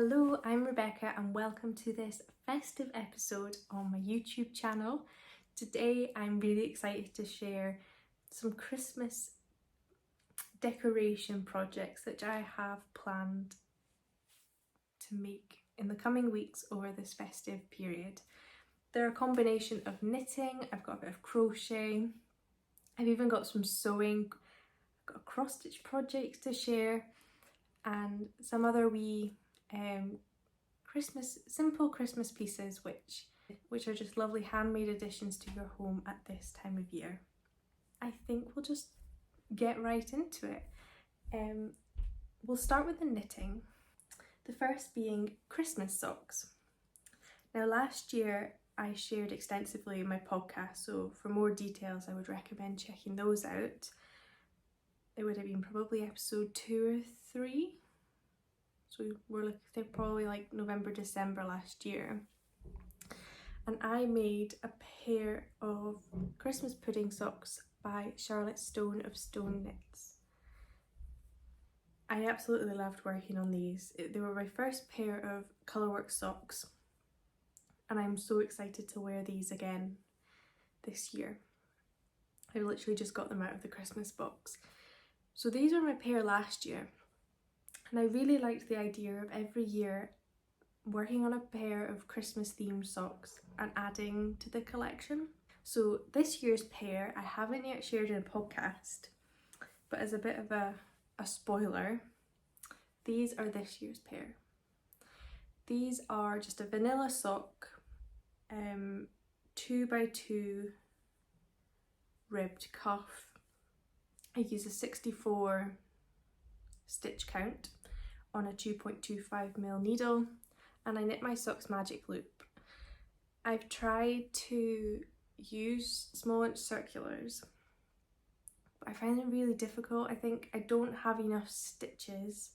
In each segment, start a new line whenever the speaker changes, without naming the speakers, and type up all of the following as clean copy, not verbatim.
Hello, I'm Rebecca and welcome to this festive episode on my YouTube channel. Today I'm really excited to share some Christmas decoration projects that I have planned to make in the coming weeks over this festive period. They're a combination of knitting, I've got a bit of crochet, I've even got some sewing, I've got cross-stitch projects to share and some other wee simple Christmas pieces which are just lovely handmade additions to your home at this time of year. I think we'll just get right into it. We'll start with the knitting. The first being Christmas socks. Now last year I shared extensively in my podcast, so for more details I would recommend checking those out. It would have been probably episode 2 or 3. So they're probably like November, December last year. And I made a pair of Christmas pudding socks by Charlotte Stone of Stone Knits. I absolutely loved working on these. They were my first pair of colourwork socks. And I'm so excited to wear these again this year. I literally just got them out of the Christmas box. So these were my pair last year. And I really liked the idea of every year working on a pair of Christmas themed socks and adding to the collection. So this year's pair I haven't yet shared in a podcast, but as a bit of a spoiler, these are this year's pair. These are just a vanilla sock, 2x2 ribbed cuff. I use a 64 stitch count on a 2.25mm needle, and I knit my socks magic loop. I've tried to use small inch circulars, but I find them really difficult. I think I don't have enough stitches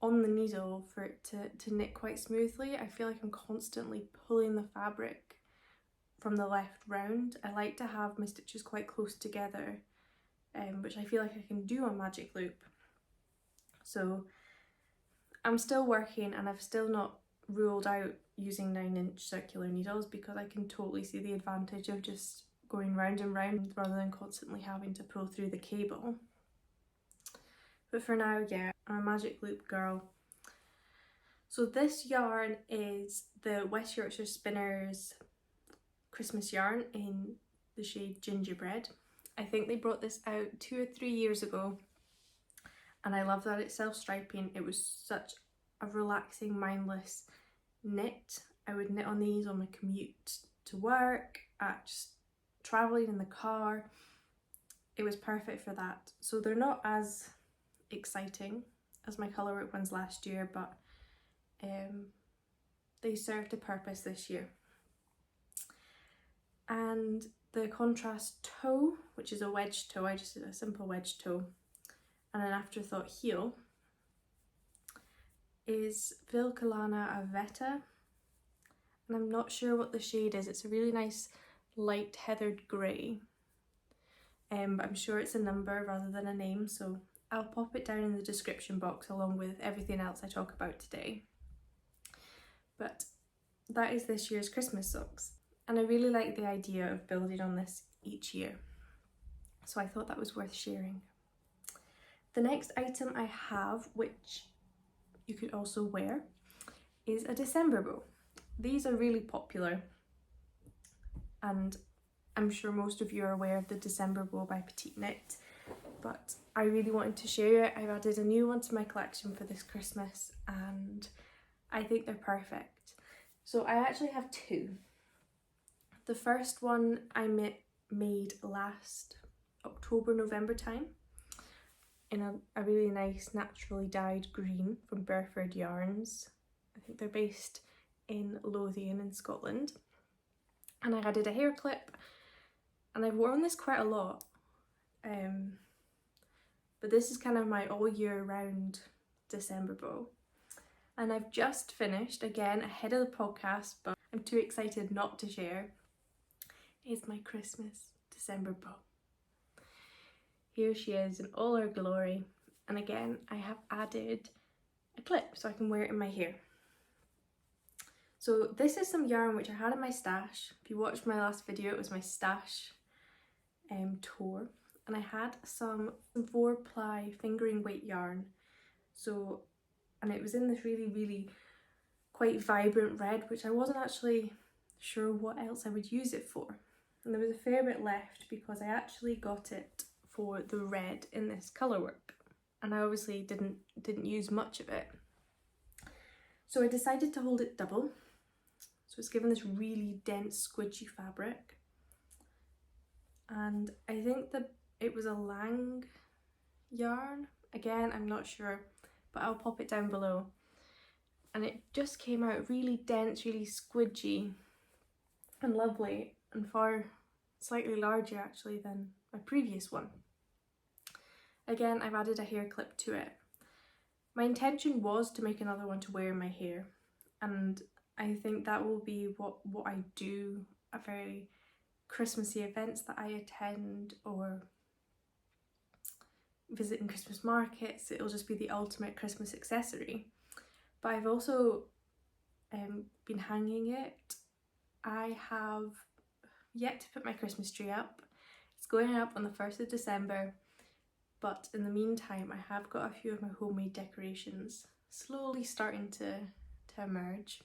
on the needle for it to knit quite smoothly. I feel like I'm constantly pulling the fabric from the left round. I like to have my stitches quite close together, which I feel like I can do on magic loop. So I'm still working and I've still not ruled out using 9-inch circular needles because I can totally see the advantage of just going round and round rather than constantly having to pull through the cable. But for now, yeah, I'm a magic loop girl. So this yarn is the West Yorkshire Spinners Christmas yarn in the shade Gingerbread. I think they brought this out 2 or 3 years ago, and I love that it's self-striping. It was such a relaxing, mindless knit. I would knit on these on my commute to work, just travelling in the car. It was perfect for that. So they're not as exciting as my colourwork ones last year, but they served a purpose this year. And the contrast toe, which is a wedge toe, I just did a simple wedge toe, and an afterthought heel, is Filcolana Arwetta, and I'm not sure what the shade is. It's a really nice light heathered grey, but I'm sure it's a number rather than a name, so I'll pop it down in the description box along with everything else I talk about today. But that is this year's Christmas socks, and I really like the idea of building on this each year, so I thought that was worth sharing. The next item I have, which you could also wear, is a December bow. These are really popular, and I'm sure most of you are aware of the December bow by Petite Knit, but I really wanted to share it. I've added a new one to my collection for this Christmas and I think they're perfect. So I actually have 2. The first one I made last October, November time in a really nice naturally dyed green from Burford Yarns. I think they're based in Lothian in Scotland. And I added a hair clip, and I've worn this quite a lot. But this is kind of my all year round December bow. And I've just finished, again ahead of the podcast, but I'm too excited not to share, is my Christmas December bow. Here she is in all her glory, and again I have added a clip so I can wear it in my hair. So this is some yarn which I had in my stash. If you watched my last video, it was my stash tour, and I had some 4-ply fingering weight yarn. So, and it was in this really quite vibrant red, which I wasn't actually sure what else I would use it for. And there was a fair bit left because I actually got it for the red in this colour work, and I obviously didn't use much of it. So I decided to hold it double. So it's given this really dense squidgy fabric, and I think that it was a Lang yarn. Again, I'm not sure, but I'll pop it down below. And it just came out really dense, really squidgy and lovely, and far slightly larger actually than my previous one. Again, I've added a hair clip to it. My intention was to make another one to wear in my hair, and I think that will be what I do at very Christmassy events that I attend, or visiting Christmas markets. It'll just be the ultimate Christmas accessory. But I've also been hanging it. I have yet to put my Christmas tree up. It's going up on the 1st of December, but in the meantime I have got a few of my homemade decorations slowly starting to emerge,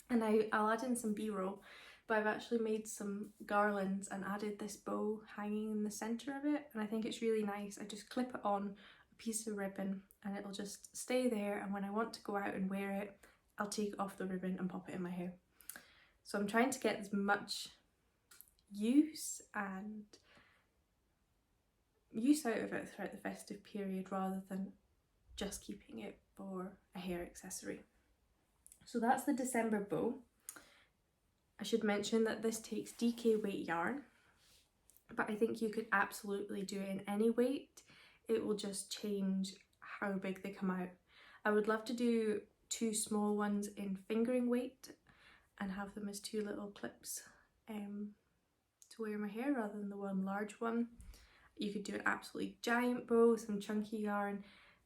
and I'll add in some b-roll, but I've actually made some garlands and added this bow hanging in the centre of it, and I think it's really nice. I just clip it on a piece of ribbon and it'll just stay there, and when I want to go out and wear it, I'll take off the ribbon and pop it in my hair. So I'm trying to get as much use out of it throughout the festive period rather than just keeping it for a hair accessory. So that's the December bow. I should mention that this takes DK weight yarn, but I think you could absolutely do it in any weight. It will just change how big they come out. I would love to do 2 small ones in fingering weight and have them as 2 little clips to wear in my hair rather than the one large one. You could do an absolutely giant bow, some chunky yarn.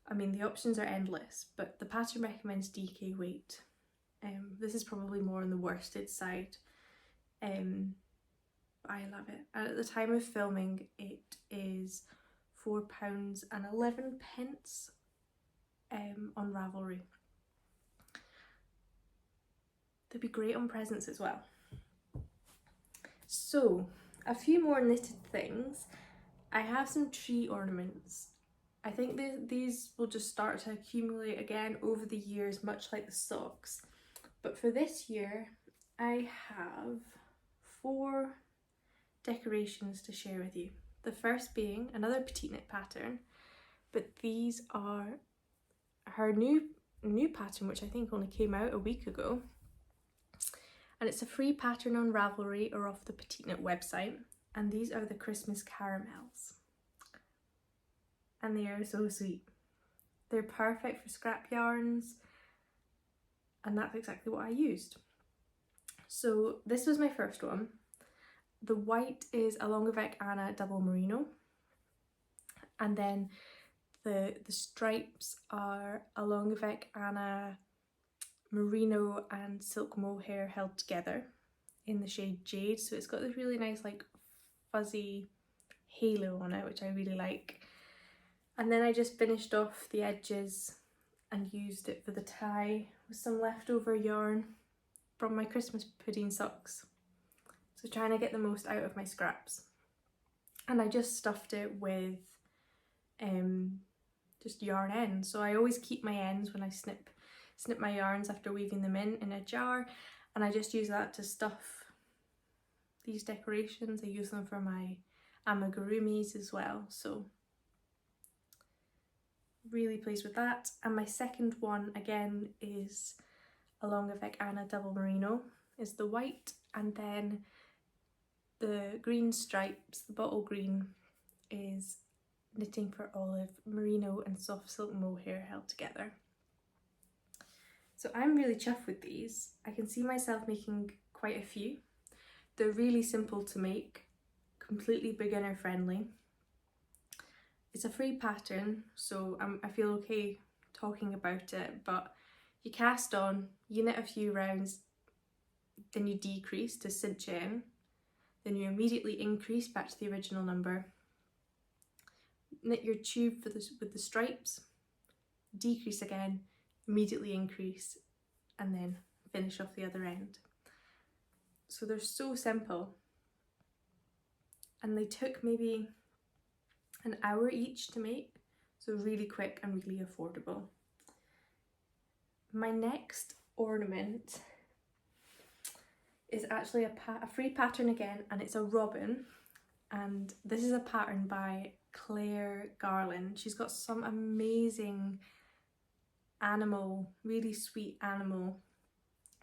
I mean, the options are endless, but the pattern recommends DK weight. This is probably more on the worsted side. I love it. And at the time of filming, it is £4.11 on Ravelry. They'd be great on presents as well. So, a few more knitted things. I have some tree ornaments. I think these will just start to accumulate again over the years, much like the socks. But for this year, I have 4 decorations to share with you. The first being another petite knit pattern, but these are her new pattern, which I think only came out a week ago. And it's a free pattern on Ravelry or off the Petite Knit website. And these are the Christmas caramels. And they are so sweet. They're perfect for scrap yarns, and that's exactly what I used. So this was my first one. The white is a Longeveck Anna double merino, and then the stripes are a Longeveck Anna merino and silk mohair held together in the shade Jade. So it's got this really nice like fuzzy halo on it, which I really like. And then I just finished off the edges and used it for the tie with some leftover yarn from my Christmas pudding socks. So trying to get the most out of my scraps. And I just stuffed it with just yarn ends. So I always keep my ends when I snip my yarns after weaving them in a jar, and I just use that to stuff these decorations. I use them for my amigurumis as well, so really pleased with that. And my second one again is a Longeveck Anna double merino, is the white, and then the green stripes, the bottle green, is Knitting for Olive merino and soft silk mohair held together. So I'm really chuffed with these. I can see myself making quite a few. They're really simple to make, completely beginner friendly. It's a free pattern, so I feel okay talking about it, but you cast on, you knit a few rounds, then you decrease to cinch in, then you immediately increase back to the original number, knit your tube with the stripes, decrease again, immediately increase, and then finish off the other end. So they're so simple, and they took maybe an hour each to make, so really quick and really affordable. My next ornament is actually a free pattern again, and it's a robin, and this is a pattern by Garland. She's got some amazing animal, really sweet animal,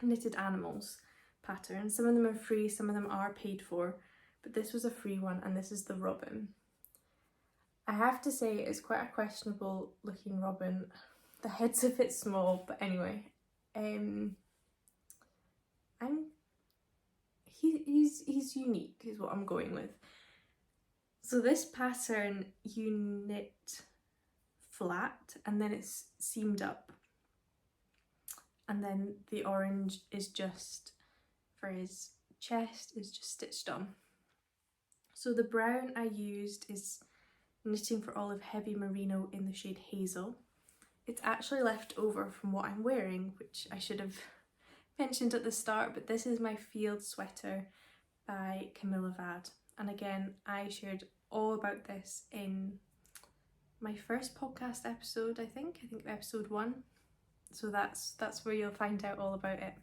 knitted animals patterns. Some of them are free, some of them are paid for, but this was a free one, and this is the robin. I have to say it's quite a questionable looking robin. The head's a bit small, but anyway, he's unique is what I'm going with. So this pattern you knit flat and then it's seamed up, and then the orange is just for his chest is just stitched on. So the brown I used is Knitting for Olive Heavy Merino in the shade Hazel. It's actually left over from what I'm wearing, which I should have mentioned at the start, but this is my field sweater by Camilla Vad. And again, I shared all about this in my first podcast episode, I think episode 1. So that's where you'll find out all about it.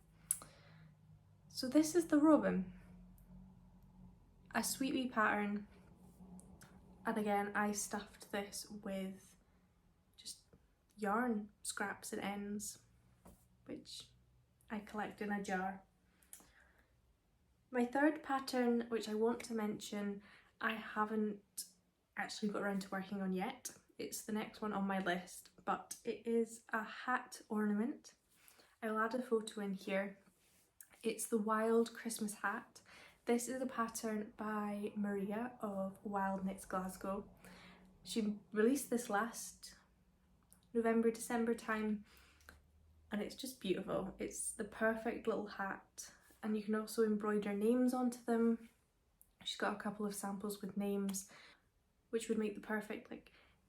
So this is the robin, a sweet wee pattern, and again I stuffed this with just yarn scraps and ends, which I collect in a jar. My third pattern, which I want to mention, I haven't actually got around to working on yet. It's the next one on my list, but it is a hat ornament. I'll add a photo in here. It's the Wild Christmas Hat. This is a pattern by Maria of Wild Knits Glasgow. She released this last November, December time, and it's just beautiful. It's the perfect little hat, and you can also embroider names onto them. She's got a couple of samples with names, which would make the perfect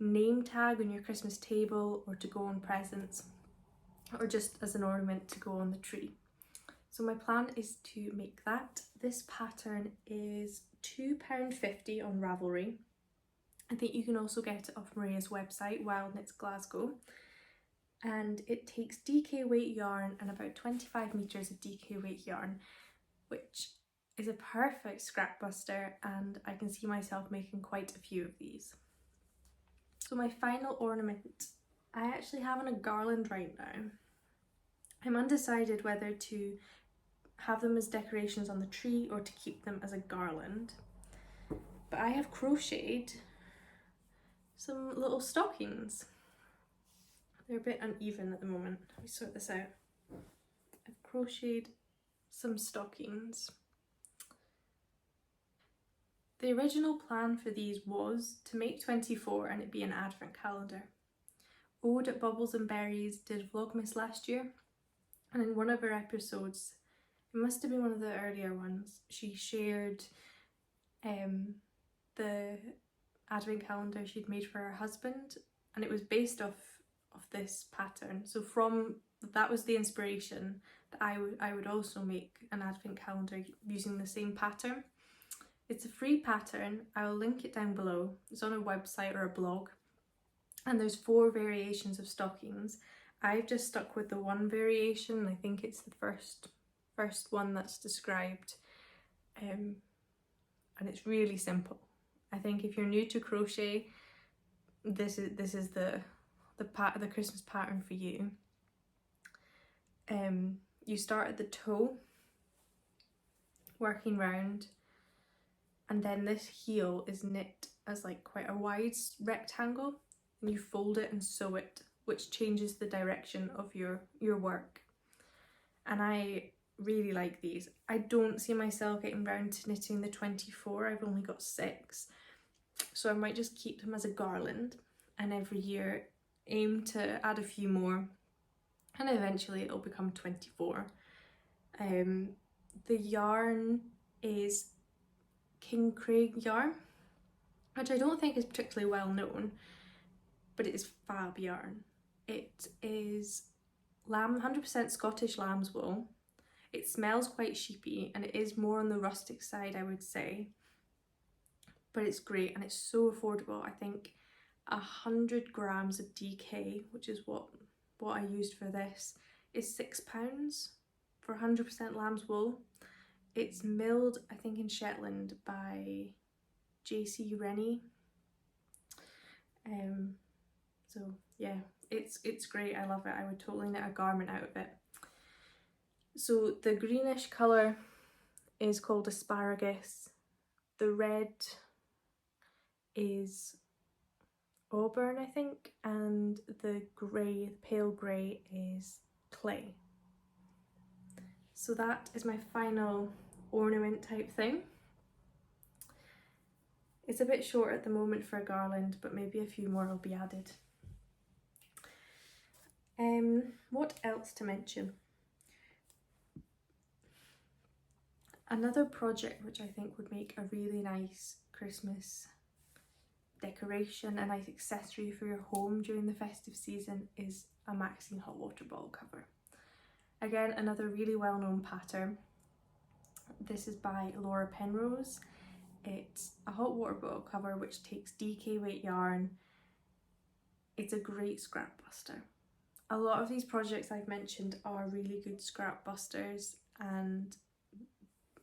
name tag on your Christmas table, or to go on presents, or just as an ornament to go on the tree. So my plan is to make that. This pattern is £2.50 on Ravelry. I think you can also get it off Maria's website, Wild Knits Glasgow. And it takes DK weight yarn and about 25 metres of DK weight yarn, which is a perfect scrap buster, and I can see myself making quite a few of these. So my final ornament, I actually have on a garland right now. I'm undecided whether to have them as decorations on the tree or to keep them as a garland. But I have crocheted some little stockings. They're a bit uneven at the moment. Let me sort this out. I've crocheted some stockings. The original plan for these was to make 24 and it'd be an advent calendar. Ode at Bubbles and Berries did Vlogmas last year, and in one of her episodes, it must have been one of the earlier ones, she shared the advent calendar she'd made for her husband, and it was based off this pattern. So that was the inspiration that I would also make an advent calendar using the same pattern. It's a free pattern. I'll link it down below. It's on a website or a blog, and there's 4 variations of stockings. I've just stuck with the one variation. I think it's the first one that's described, and it's really simple. I think if you're new to crochet, this is the Christmas pattern for you. You start at the toe, working round, and then this heel is knit as quite a wide rectangle, and you fold it and sew it, which changes the direction of your work. And I really like these. I don't see myself getting round to knitting the 24. I've only got 6, so I might just keep them as a garland, and every year aim to add a few more, and eventually it'll become 24. The yarn is King Craig yarn, which I don't think is particularly well known, but it is fab yarn. It is 100% Scottish lamb's wool. It smells quite sheepy and it is more on the rustic side, I would say, but it's great and it's so affordable. I think 100 grams of DK, which is what I used for this, is £6 for 100% lamb's wool. It's milled, I think, in Shetland by JC Rennie. So yeah, it's great. I love it. I would totally knit a garment out of it. So the greenish colour is called asparagus. The red is auburn, I think, and the grey, pale grey, is clay. So that is my final ornament type thing. It's a bit short at the moment for a garland, but maybe a few more will be added. What else to mention? Another project which I think would make a really nice Christmas decoration, a nice accessory for your home during the festive season, is a Maxine hot water bottle cover. Again, another really well-known pattern. This is by Laura Penrose. It's a hot water bottle cover which takes DK weight yarn. It's a great scrap buster. A lot of these projects I've mentioned are really good scrap busters, and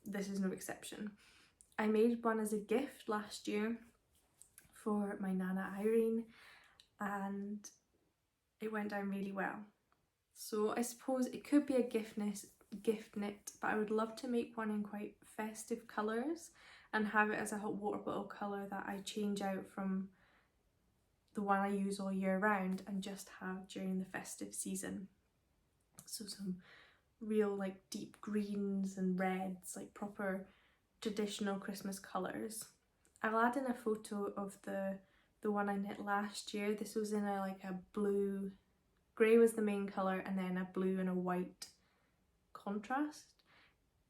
this is no exception. I made one as a gift last year for my Nana Irene and it went down really well. So I suppose it could be a gift knit, but I would love to make one in quite festive colours and have it as a hot water bottle colour that I change out from the one I use all year round and just have during the festive season. So some real like deep greens and reds, like proper traditional Christmas colours. I'll add in a photo of the one I knit last year. This was in a blue, grey was the main colour, and then a blue and a white contrast.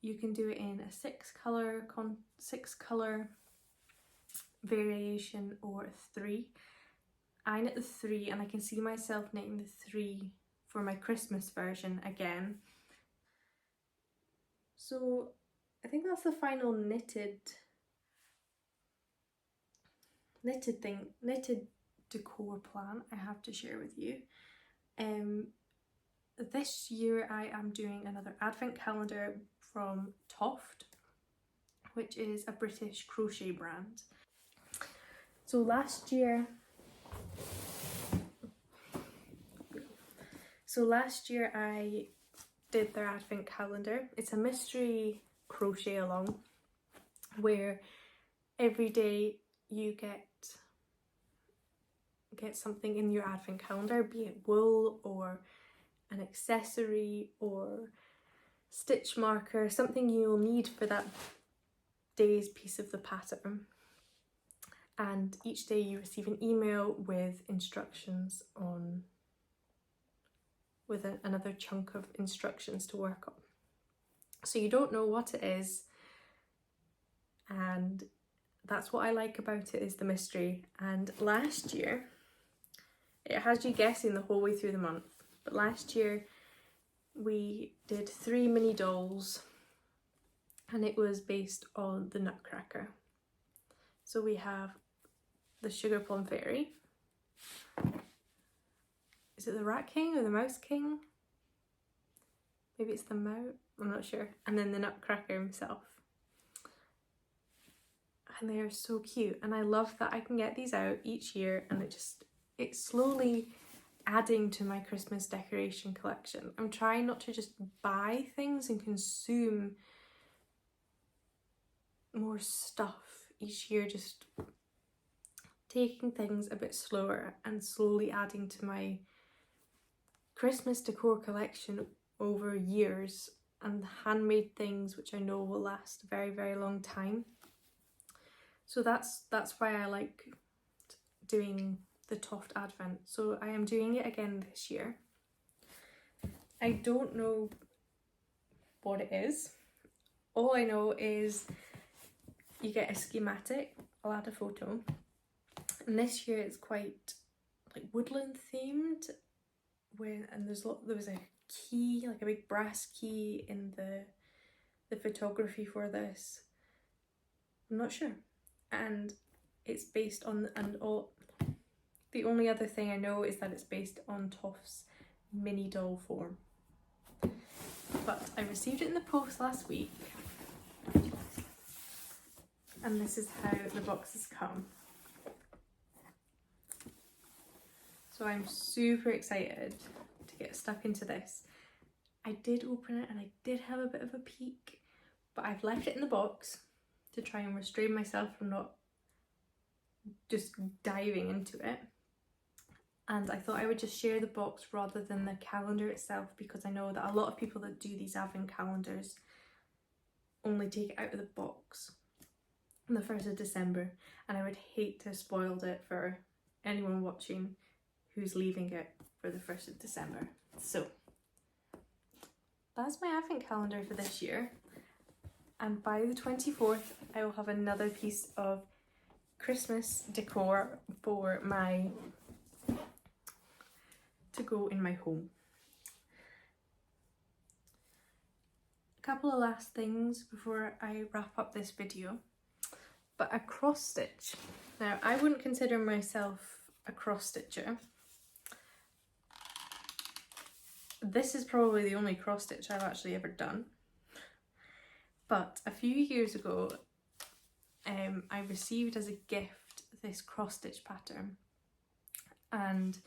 You can do it in a six colour variation or a 3. I knit the 3 and I can see myself knitting the 3 for my Christmas version again. So I think that's the final knitted decor plan I have to share with you. This year I am doing another advent calendar from Toft, which is a British crochet brand. So last year I did their advent calendar. It's a mystery crochet along where every day you get something in your advent calendar, be it wool or an accessory or stitch marker, something you'll need for that day's piece of the pattern. And each day you receive an email with instructions with another chunk of instructions to work on. So you don't know what it is, and that's what I like about it, is the mystery. And last year, it has you guessing the whole way through the month, but last year we did 3 mini dolls and it was based on the Nutcracker. So we have the Sugar Plum Fairy. Is it the Rat King or the Mouse King? Maybe it's the mouse, I'm not sure. And then the Nutcracker himself. And they are so cute, and I love that I can get these out each year and it's slowly adding to my Christmas decoration collection. I'm trying not to just buy things and consume more stuff each year, just taking things a bit slower and slowly adding to my Christmas decor collection over years, and handmade things which I know will last a very, very long time. So that's why I like doing the Toft Advent. So I am doing it again this year. I don't know what it is. All I know is you get a schematic. I'll add a photo. And this year it's quite like woodland themed, and there was a key, like a big brass key in the photography for this. I'm not sure. And it's based on, the only other thing I know is that it's based on Toft's mini doll form. But I received it in the post last week, and this is how the boxes come. So I'm super excited to get stuck into this. I did open it and I did have a bit of a peek, but I've left it in the box to try and restrain myself from not just diving into it. And I thought I would just share the box rather than the calendar itself, because I know that a lot of people that do these advent calendars only take it out of the box on the 1st of December, and I would hate to have spoiled it for anyone watching who's leaving it for the 1st of December. So that's my advent calendar for this year, and by the 24th I will have another piece of Christmas decor for to go in my home. A couple of last things before I wrap up this video, but a cross stitch. Now, I wouldn't consider myself a cross stitcher. This is probably the only cross stitch I've actually ever done, but a few years ago I received as a gift this cross stitch pattern, and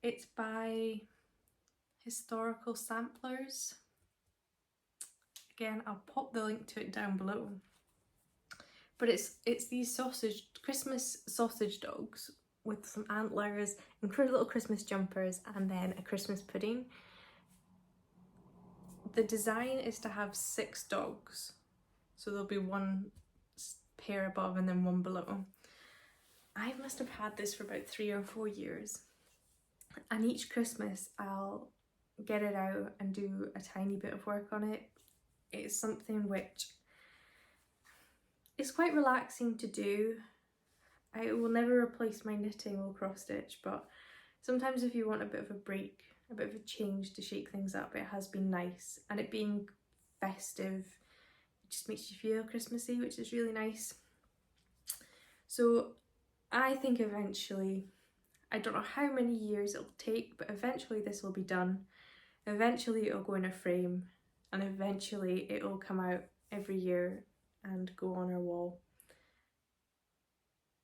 it's by Historical Samplers. Again, I'll pop the link to it down below. But it's these Christmas sausage dogs with some antlers and little Christmas jumpers, and then a Christmas pudding. The design is to have 6 dogs, so there'll be one pair above and then one below. I must have had this for about 3 or 4 years, and each Christmas I'll get it out and do a tiny bit of work on it. It's something which is quite relaxing to do. I will never replace my knitting or cross stitch, but sometimes if you want a bit of a break, a bit of a change to shake things up, it has been nice. And it being festive, it just makes you feel Christmassy, which is really nice. So I think eventually, I don't know how many years it'll take, but eventually this will be done. Eventually it'll go in a frame, and eventually it'll come out every year and go on our wall.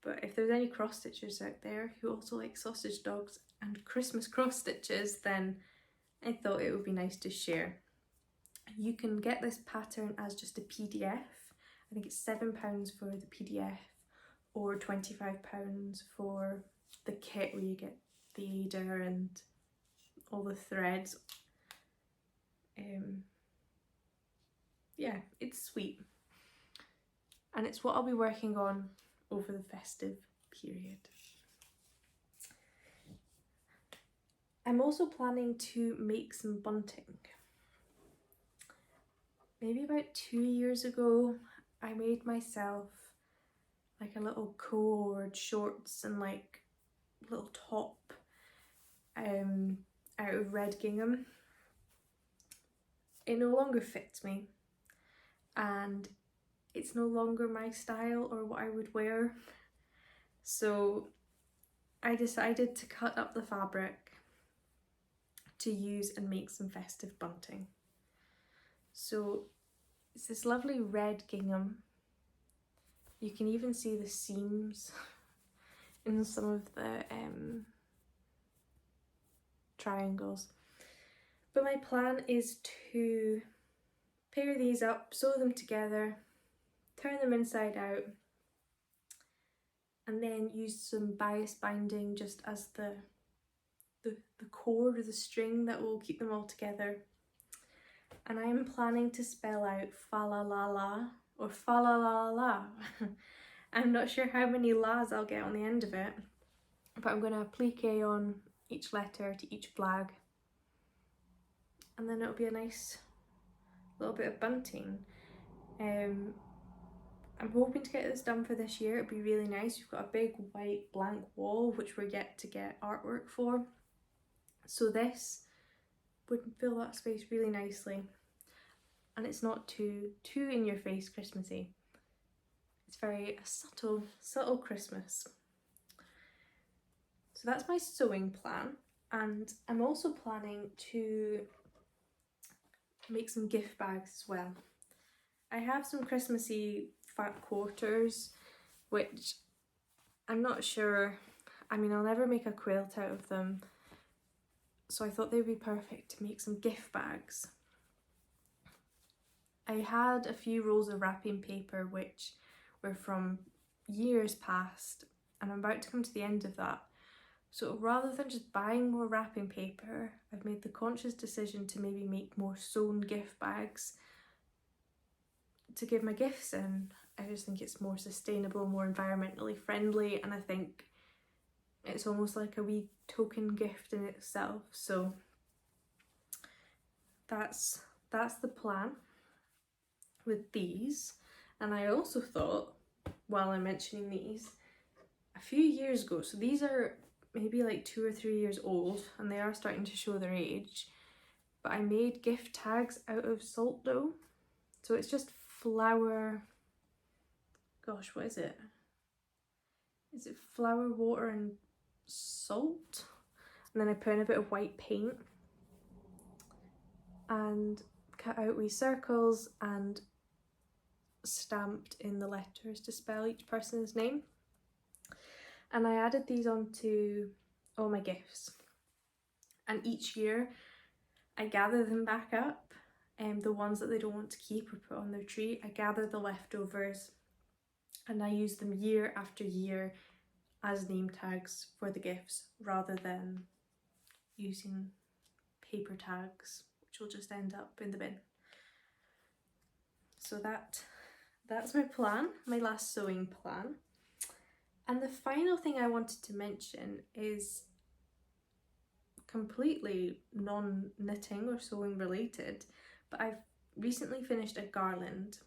But if there's any cross stitchers out there who also like sausage dogs and Christmas cross stitches, then I thought it would be nice to share. You can get this pattern as just a PDF. I think it's £7 for the PDF, or £25 for the kit where you get the Ada and all the threads. Yeah, it's sweet. And it's what I'll be working on over the festive period. I'm also planning to make some bunting. Maybe about 2 years ago, I made myself like a little cord, shorts and like little top out of red gingham. It no longer fits me, and it's no longer my style or what I would wear. So I decided to cut up the fabric to use and make some festive bunting. So it's this lovely red gingham. You can even see the seams in some of the triangles. But my plan is to pair these up, sew them together, turn them inside out, and then use some bias binding just as the cord or the string that will keep them all together. And I'm planning to spell out fa la la la, or fa la la la, I'm not sure how many las I'll get on the end of it, but I'm going to applique on each letter to each flag, and then it'll be a nice little bit of bunting. I'm hoping to get this done for this year. It'd be really nice. We've got a big white blank wall which we're yet to get artwork for, so this would fill that space really nicely, and it's not too in your face Christmassy. It's very subtle Christmas. So that's my sewing plan, and I'm also planning to make some gift bags as well. I have some Christmassy fat quarters, which I'm not sure, I mean, I'll never make a quilt out of them, so I thought they'd be perfect to make some gift bags. I had a few rolls of wrapping paper which were from years past, and I'm about to come to the end of that. So rather than just buying more wrapping paper, I've made the conscious decision to maybe make more sewn gift bags to give my gifts in. I just think it's more sustainable, more environmentally friendly, and I think it's almost like a wee token gift in itself. So that's the plan with these. And I also thought, while I'm mentioning these, a few years ago, so these are maybe like 2 or 3 years old and they are starting to show their age, but I made gift tags out of salt dough. So it's just flour, gosh, what is it? Is it flour, water and salt? And then I put in a bit of white paint and cut out wee circles and stamped in the letters to spell each person's name. And I added these onto all my gifts. And each year I gather them back up, and the ones that they don't want to keep or put on their tree, I gather the leftovers and I use them year after year as name tags for the gifts, rather than using paper tags, which will just end up in the bin. So that's my plan, my last sewing plan. And the final thing I wanted to mention is completely non-knitting or sewing related, but I've recently finished a garland,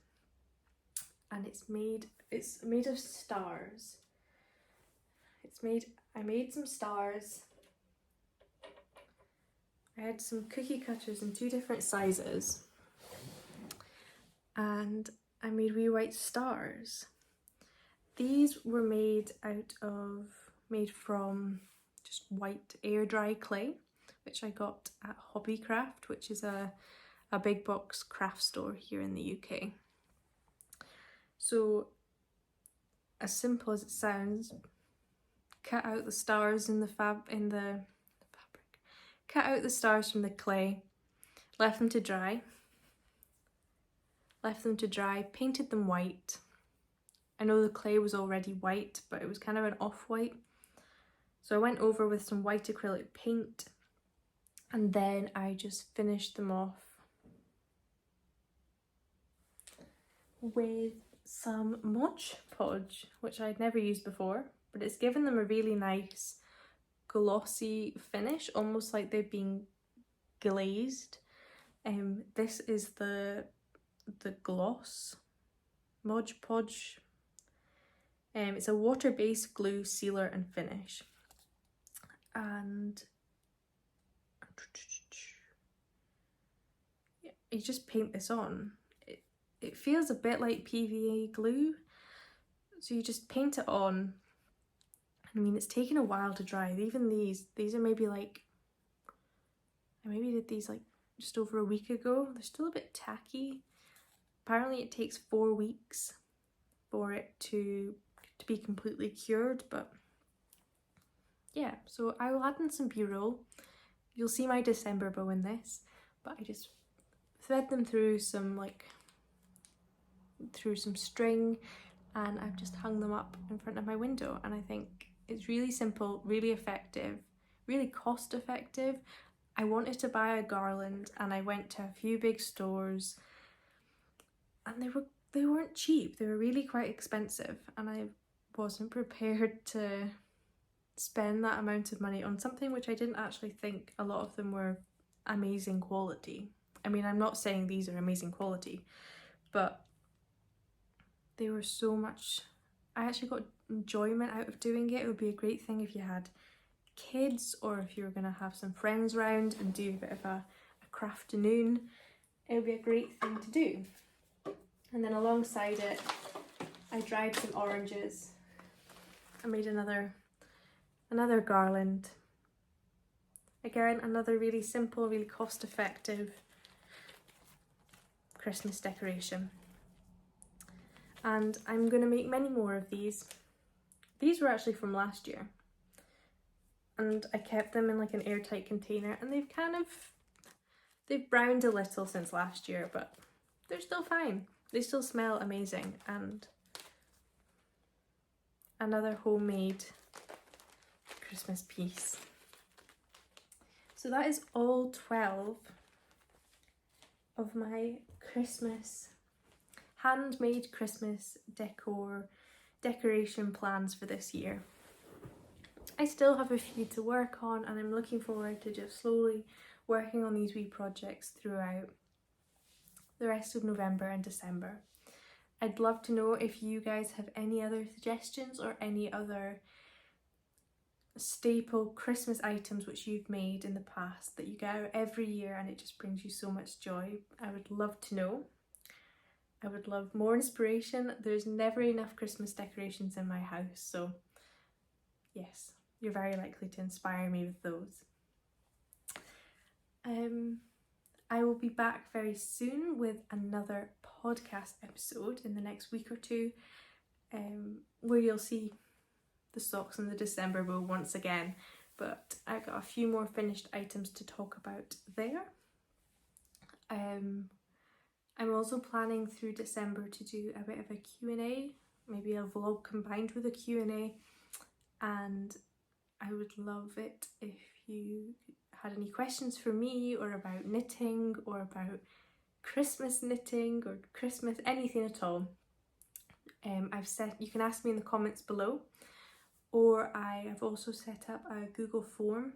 and it's made of stars. I made some stars. I had some cookie cutters in 2 different sizes, and I made wee white stars. These were made from just white air dry clay, which I got at Hobbycraft, which is a big box craft store here in the UK. So, as simple as it sounds, cut out the stars in the fabric, cut out the stars from the clay, left them to dry, painted them white. I know the clay was already white, but it was kind of an off-white. So I went over with some white acrylic paint, and then I just finished them off with some Mod Podge, which I'd never used before, but it's given them a really nice glossy finish, almost like they've been glazed. This is the gloss Mod Podge. It's a water-based glue, sealer and finish. And you just paint this on. It feels a bit like PVA glue. So you just paint it on. I mean, it's taken a while to dry. Even these are maybe like, I maybe did these like just over a week ago. They're still a bit tacky. Apparently it takes 4 weeks for it to be completely cured, but yeah, so I will add in some B-roll. You'll see my December bow in this, but I just thread them through some string, and I've just hung them up in front of my window, and I think it's really simple, really effective, really cost effective. I wanted to buy a garland and I went to a few big stores and they weren't cheap, they were really quite expensive, and I wasn't prepared to spend that amount of money on something which I didn't actually think a lot of them were amazing quality. I mean, I'm not saying these are amazing quality, but they were so much, I actually got enjoyment out of doing it. It would be a great thing if you had kids, or if you were going to have some friends round and do a bit of a crafternoon. It would be a great thing to do. And then alongside it, I dried some oranges. I made another garland. Again, another really simple, really cost-effective Christmas decoration. And I'm going to make many more of these. These were actually from last year, and I kept them in like an airtight container, and they've browned a little since last year, but they're still fine. They still smell amazing. And another homemade Christmas piece. So that is all 12 of my handmade Christmas decoration plans for this year. I still have a few to work on, and I'm looking forward to just slowly working on these wee projects throughout the rest of November and December. I'd love to know if you guys have any other suggestions or any other staple Christmas items which you've made in the past that you get out every year and it just brings you so much joy. I would love to know. I would love more inspiration. There's never enough Christmas decorations in my house, so yes, you're very likely to inspire me with those. I will be back very soon with another podcast episode in the next week or two, where you'll see the socks in the December bow once again, but I've got a few more finished items to talk about there. I'm also planning through December to do a bit of a Q&A, maybe a vlog combined with a Q&A, and I would love it if you had any questions for me, or about knitting, or about Christmas knitting, or Christmas, anything at all. I've said you can ask me in the comments below, or I have also set up a Google form,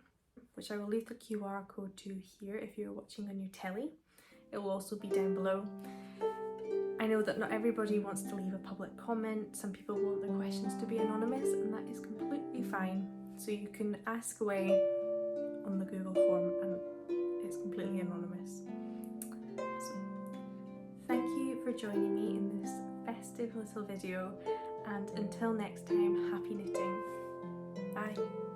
which I will leave the QR code to here if you're watching on your telly. It will also be down below. I know that not everybody wants to leave a public comment. Some people want their questions to be anonymous, and that is completely fine. So you can ask away on the Google form and it's completely anonymous. So thank you for joining me in this festive little video, and until next time, happy knitting. Bye.